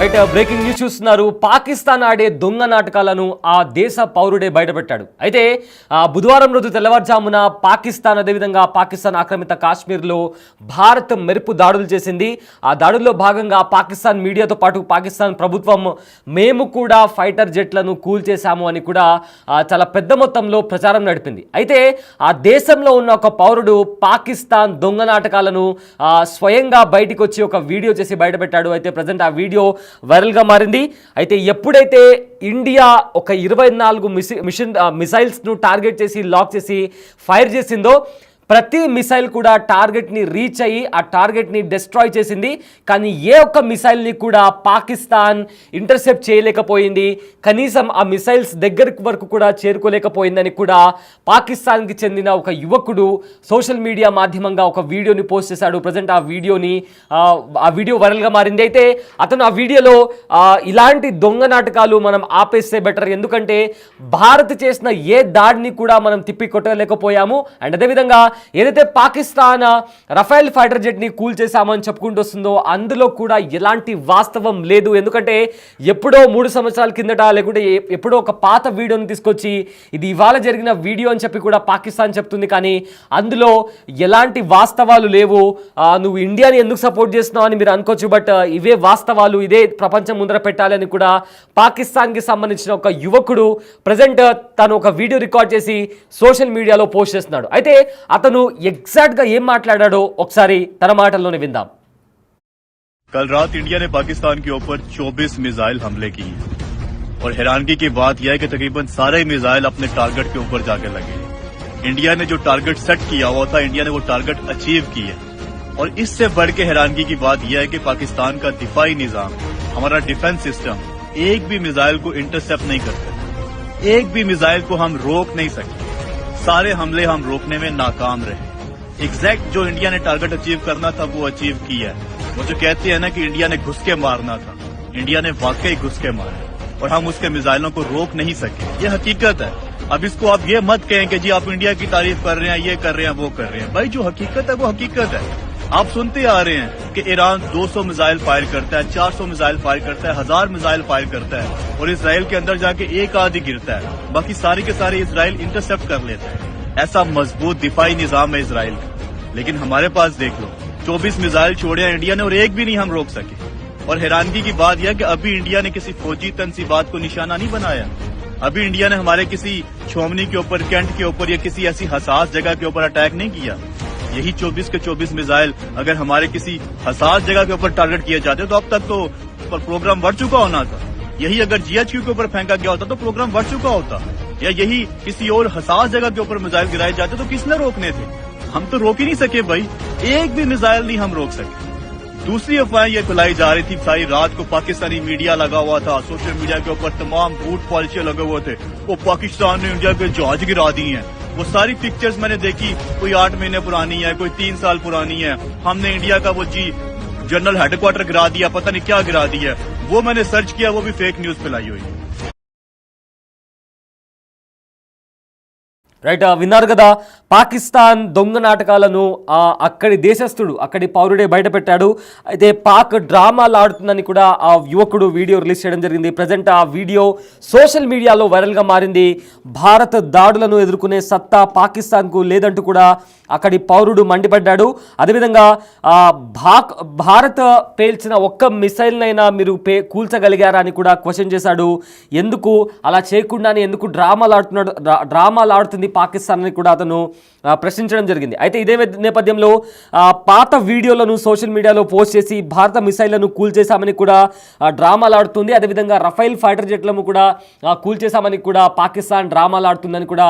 Right, breaking news చూస్తున్నారు. పాకిస్తాన్ ఆడే దొంగ నాటకాలను ఆ దేశ పౌరుడే బయటపెట్టాడు. అయితే బుధవారం రోజు తెల్లవారుజామున పాకిస్తాన్, అదేవిధంగా పాకిస్తాన్ ఆక్రమిత కాశ్మీర్లో భారత్ మెరుపు దాడులు చేసింది. ఆ దాడుల్లో భాగంగా పాకిస్తాన్ మీడియాతో పాటు పాకిస్తాన్ ప్రభుత్వం మేము కూడా ఫైటర్ జెట్లను కూల్చేశాము అని కూడా చాలా పెద్ద మొత్తంలో ప్రచారం నడిపింది. అయితే ఆ దేశంలో ఉన్న ఒక పౌరుడు పాకిస్తాన్ దొంగ నాటకాలను స్వయంగా బయటికి వచ్చి ఒక వీడియో చేసి బయటపెట్టాడు. అయితే ప్రజెంట్ ఆ వీడియో వైరల్గా మారింది. అయితే ఎప్పుడైతే ఇండియా ఒక 24 మిసైల్స్ను టార్గెట్ చేసి లాక్ చేసి ఫైర్ చేసిందో, ప్రతి మిసైల్ కూడా టార్గెట్ని రీచ్ అయ్యి ఆ టార్గెట్ని డిస్ట్రాయ్ చేసింది. కానీ ఏ ఒక్క మిసైల్ని కూడా పాకిస్తాన్ ఇంటర్సెప్ట్ చేయలేకపోయింది. కనీసం ఆ మిసైల్స్ దగ్గరికి వరకు కూడా చేరుకోలేకపోయిందని కూడా పాకిస్తాన్కి చెందిన ఒక యువకుడు సోషల్ మీడియా మాధ్యమంగా ఒక వీడియోని పోస్ట్ చేశాడు. ప్రజెంట్ ఆ వీడియో వైరల్గా మారింది. అయితే అతను ఆ వీడియోలో ఇలాంటి దొంగ నాటకాలు మనం ఆపేస్తే బెటర్, ఎందుకంటే భారత్ చేసిన ఏ దాడిని కూడా మనం తిప్పి కొట్టలేకపోయాము. అండ్ అదేవిధంగా ఏదైతే పాకిస్తాన్ రఫేల్ ఫైటర్ జెట్ని కూల్ చేశామని చెప్పుకుంటూ వస్తుందో అందులో కూడా ఎలాంటి వాస్తవం లేదు. ఎందుకంటే ఎప్పుడో 3 సంవత్సరాల కిందట, లేకుంటే ఎప్పుడో ఒక పాత వీడియోని తీసుకొచ్చి ఇది ఇవాళ జరిగిన వీడియో అని చెప్పి కూడా పాకిస్తాన్ చెప్తుంది. కానీ అందులో ఎలాంటి వాస్తవాలు లేవు. నువ్వు ఇండియాని ఎందుకు సపోర్ట్ చేస్తున్నావు అని మీరు అనుకోవచ్చు, బట్ ఇవే వాస్తవాలు, ఇదే ప్రపంచం ముందర పెట్టాలని కూడా పాకిస్తాన్కి సంబంధించిన ఒక యువకుడు ప్రజెంట్ తను ఒక వీడియో రికార్డ్ చేసి సోషల్ మీడియాలో పోస్ట్ చేస్తున్నాడు. అయితే అతను ఎగ్జాక్ట్ గా ఏం మాట్లాడాడో ఒకసారి తన మాటల్లోనే విందాం. कल रात इंडिया ने पाकिस्तान के ऊपर 24 मिसाइल हमले किए और हैरानगी की बात यह है कि तकरीबन सारे मिसाइल अपने टारगेट के ऊपर जाके लगे। इंडिया ने जो टारगेट सेट किया हुआ था, इंडिया ने वो टारगेट अचीव किया। और इससे बढ़ के हैरानगी की बात यह है कि पाकिस्तान का दिफाई निजाम, हमारा डिफेंस सिस्टम एक भी मिसाइल को इंटरसेप्ट नहीं कर सके, एक भी मिसाइल को हम रोक नहीं सके। सारे हमले हम रोकने में नाकाम रहे। एग्जैक्ट जो इंडिया ने टारगेट अचीव करना था वो अचीव किया है। वो जो कहते हैं ना कि इंडिया ने घुस के मारना था, इंडिया ने वाकई घुस के मारा और हम उसके मिसाइलों को रोक नहीं सके। ये हकीकत है। अब इसको आप ये मत कहें कि जी आप इंडिया की तारीफ कर रहे हैं, ये कर रहे हैं, वो कर रहे हैं। भाई जो हकीकत है वो हकीकत है। आप सुनते आ रहे हैं कि ईरान 200 मिसाइल फायर करता है, 400 मिसाइल फायर करता है, 1000 मिसाइल फायर करता है और इसराइल के अंदर जाके एक आदि गिरता है, बाकी सारे के सारे इसराइल इंटरसेप्ट कर लेता है। ऐसा मजबूत दिफाई निजाम है इसराइल का। लेकिन हमारे पास देख लो 24 मिसाइल छोड़े इंडिया ने और एक भी नहीं हम रोक सके। और हैरानगी की बात यह कि अभी इंडिया ने किसी फौजी तनसीबात को निशाना नहीं बनाया। अभी इंडिया ने हमारे किसी छोमनी के ऊपर, कैंट के ऊपर या किसी ऐसी हसास जगह के ऊपर अटैक नहीं किया। यही 24 के 24 मिसाइल अगर हमारे किसी हसास जगह के ऊपर टारगेट किए जाते तो अब तक तो प्रोग्राम बढ़ चुका होना था। यही अगर जीएचक्यू के ऊपर फेंका गया होता तो प्रोग्राम बढ़ चुका होता। या यही किसी और हसास जगह के ऊपर मिसाइल गिराए जाते तो किसने रोकने थे? हम तो रोक ही नहीं सके भाई, एक भी मिसाइल नहीं हम रोक सके। दूसरी अफवाहें ये फैलाई जा रही थी, सारी रात को पाकिस्तानी मीडिया लगा हुआ था, सोशल मीडिया के ऊपर तमाम झूठ पॉलिसियां लगे हुए थे, वो पाकिस्तान ने इंडिया के जहाज गिरा दी हैं। वो सारी पिक्चर्स मैंने देखी, कोई 8 महीने पुरानी है, कोई 3 साल पुरानी है। हमने इंडिया का वो जनरल हेडक्वार्टर गिरा दिया, पता नहीं क्या गिरा दिया। वो मैंने सर्च किया, वो भी फेक न्यूज फैलाई हुई है। రైట్, విన్నారు కదా, పాకిస్తాన్ దొంగ నాటకాలను అక్కడి దేశస్థుడు, అక్కడి పౌరుడే బయటపెట్టాడు. అయితే పాక్ డ్రామాలు ఆడుతుందని కూడా ఆ యువకుడు వీడియో రిలీజ్ చేయడం జరిగింది. ప్రజెంట్ ఆ వీడియో సోషల్ మీడియాలో వైరల్గా మారింది. భారత్ దాడులను ఎదుర్కొనే సత్తా పాకిస్తాన్కు లేదంటూ కూడా అక్కడి పౌరుడు మండిపడ్డాడు. అదేవిధంగా భారత్ పేల్చిన ఒక్క మిసైల్నైనా మీరు కూల్చగలిగారా అని కూడా క్వశ్చన్ చేశాడు. ఎందుకు అలా చేయకుండానే ఎందుకు డ్రామాలు ఆడుతుంది పాకిస్తాన్ అని కూడా అతను ప్రశ్నించడం జరిగింది. అయితే ఇదే నేపథ్యంలో పాత వీడియోలను సోషల్ మీడియాలో పోస్ట్ చేసి భారత మిసైళ్లను కూల్చేశామని కూడా డ్రామాలు ఆడుతుంది. అదేవిధంగా రఫేల్ ఫైటర్ జెట్లను కూడా కూల్చేశామని కూడా పాకిస్తాన్ డ్రామాలు ఆడుతుందని కూడా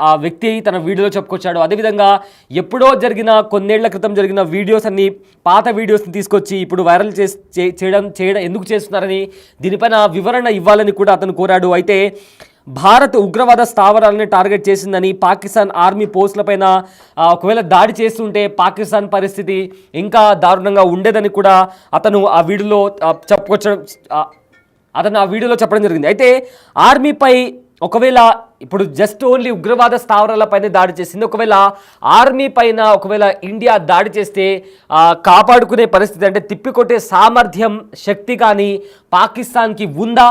ఆ వ్యక్తి తన వీడియోలో చెప్పుకొచ్చాడు. అదేవిధంగా ఎప్పుడో జరిగిన, కొన్నేళ్ల క్రితం జరిగిన వీడియోస్ అన్ని, పాత వీడియోస్ని తీసుకొచ్చి ఇప్పుడు వైరల్ చేయడం ఎందుకు చేస్తున్నారని దీనిపైన వివరణ ఇవ్వాలని కూడా అతను కోరాడు. అయితే భారత్ ఉగ్రవాద స్థావరాలని టార్గెట్ చేసిందని, పాకిస్తాన్ ఆర్మీ పోస్టులపైన ఒకవేళ దాడి చేస్తుంటే పాకిస్తాన్ పరిస్థితి ఇంకా దారుణంగా ఉండేదని కూడా అతను ఆ వీడియోలో చెప్పడం జరిగింది. అయితే ఆర్మీపై ఒకవేళ ఇప్పుడు జస్ట్ ఓన్లీ ఉగ్రవాద స్థావరాలపైన దాడి చేసింది, ఒకవేళ ఆర్మీ పైన ఒకవేళ ఇండియా దాడి చేస్తే కాపాడుకునే పరిస్థితి అంటే తిప్పికొట్టే సామర్థ్యం, శక్తి కానీ పాకిస్తాన్కి ఉందా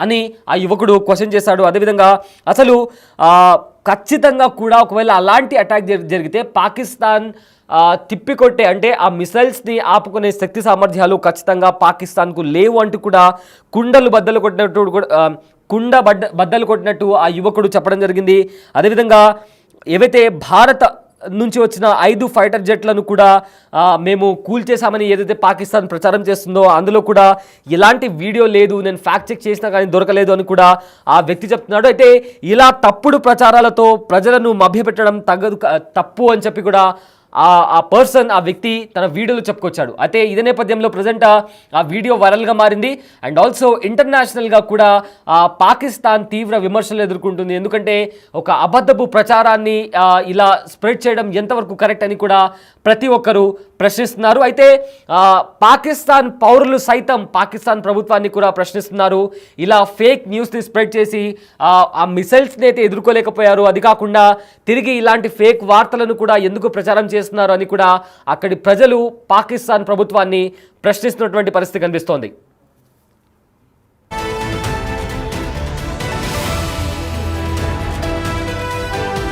అని ఆ యువకుడు క్వశ్చన్ చేశాడు. అదేవిధంగా అసలు ఖచ్చితంగా కూడా ఒకవేళ అలాంటి అటాక్ జరిగితే పాకిస్తాన్ తిప్పికొట్టే అంటే ఆ మిసైల్స్ని ఆపుకునే శక్తి సామర్థ్యాలు ఖచ్చితంగా పాకిస్తాన్కు లేవు అంటూ కూడా బద్దలు కొట్టినట్టు ఆ యువకుడు చెప్పడం జరిగింది. అదేవిధంగా ఏవైతే భారత్ నుంచి వచ్చిన 5 ఫైటర్ జెట్లను కూడా మేము కూల్చేశామని ఏదైతే పాకిస్తాన్ ప్రచారం చేస్తుందో అందులో కూడా ఎలాంటి వీడియో లేదు, నేను ఫ్యాక్ట్ చెక్ చేసినా కానీ దొరకలేదు అని కూడా ఆ వ్యక్తి చెప్తున్నాడు. అయితే ఇలా తప్పుడు ప్రచారాలతో ప్రజలను మభ్యపెట్టడం తప్పు అని చెప్పి కూడా ఆ పర్సన్, ఆ వ్యక్తి తన వీడియోలో చెప్పుకొచ్చాడు. అయితే ఇదే నేపథ్యంలో ప్రజెంట్ ఆ వీడియో వైరల్గా మారింది. అండ్ ఆల్సో ఇంటర్నేషనల్గా కూడా పాకిస్తాన్ తీవ్ర విమర్శలు ఎదుర్కొంటుంది. ఎందుకంటే ఒక అబద్ధపు ప్రచారాన్ని ఇలా స్ప్రెడ్ చేయడం ఎంతవరకు కరెక్ట్ అని కూడా ప్రతి ఒక్కరూ ప్రశ్నిస్తున్నారు. అయితే పాకిస్తాన్ పౌరులు సైతం పాకిస్తాన్ ప్రభుత్వాన్ని కూడా ప్రశ్నిస్తున్నారు. ఇలా ఫేక్ న్యూస్ని స్ప్రెడ్ చేసి ఆ మిసైల్స్ని అయితే ఎదుర్కోలేకపోయారు. అది కాకుండా తిరిగి ఇలాంటి ఫేక్ వార్తలను కూడా ఎందుకు ప్రచారం చేస్తున్నారు అని కూడా అక్కడి ప్రజలు పాకిస్తాన్ ప్రభుత్వాన్ని ప్రశ్నిస్తున్నటువంటి పరిస్థితి కనిపిస్తోంది.